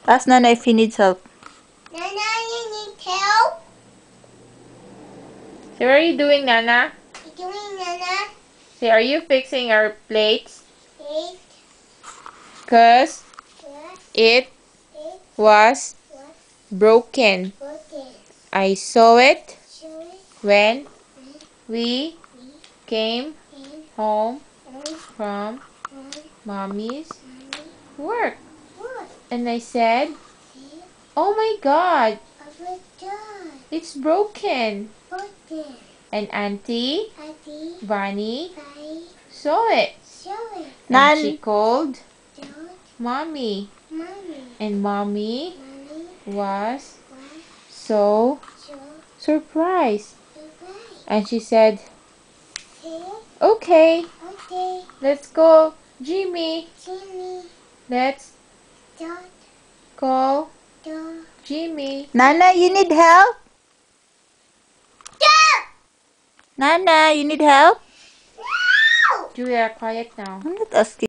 Ask Nana if he needs help. Nana, you need help? So what are you doing, Nana? What are you doing, Nana? Say, are you fixing our plates? It Cause was, it it was was broken. broken. I saw it So when when we we came came home home from from mommy's mommy work. work, And I said, see, oh my god, I was done. it's broken. Broken. And Auntie Daddy, Bunny I saw it. saw it. And she called Don't, mommy. mommy. And mommy Mommy was was so so surprised. surprised. And she said, See, okay, okay, let's go. Jimmy, Jimmy, let's don't, call don't. Jimmy. Nana, you need help? Nana, you need help? No! Julia, quiet now. I'm not asking.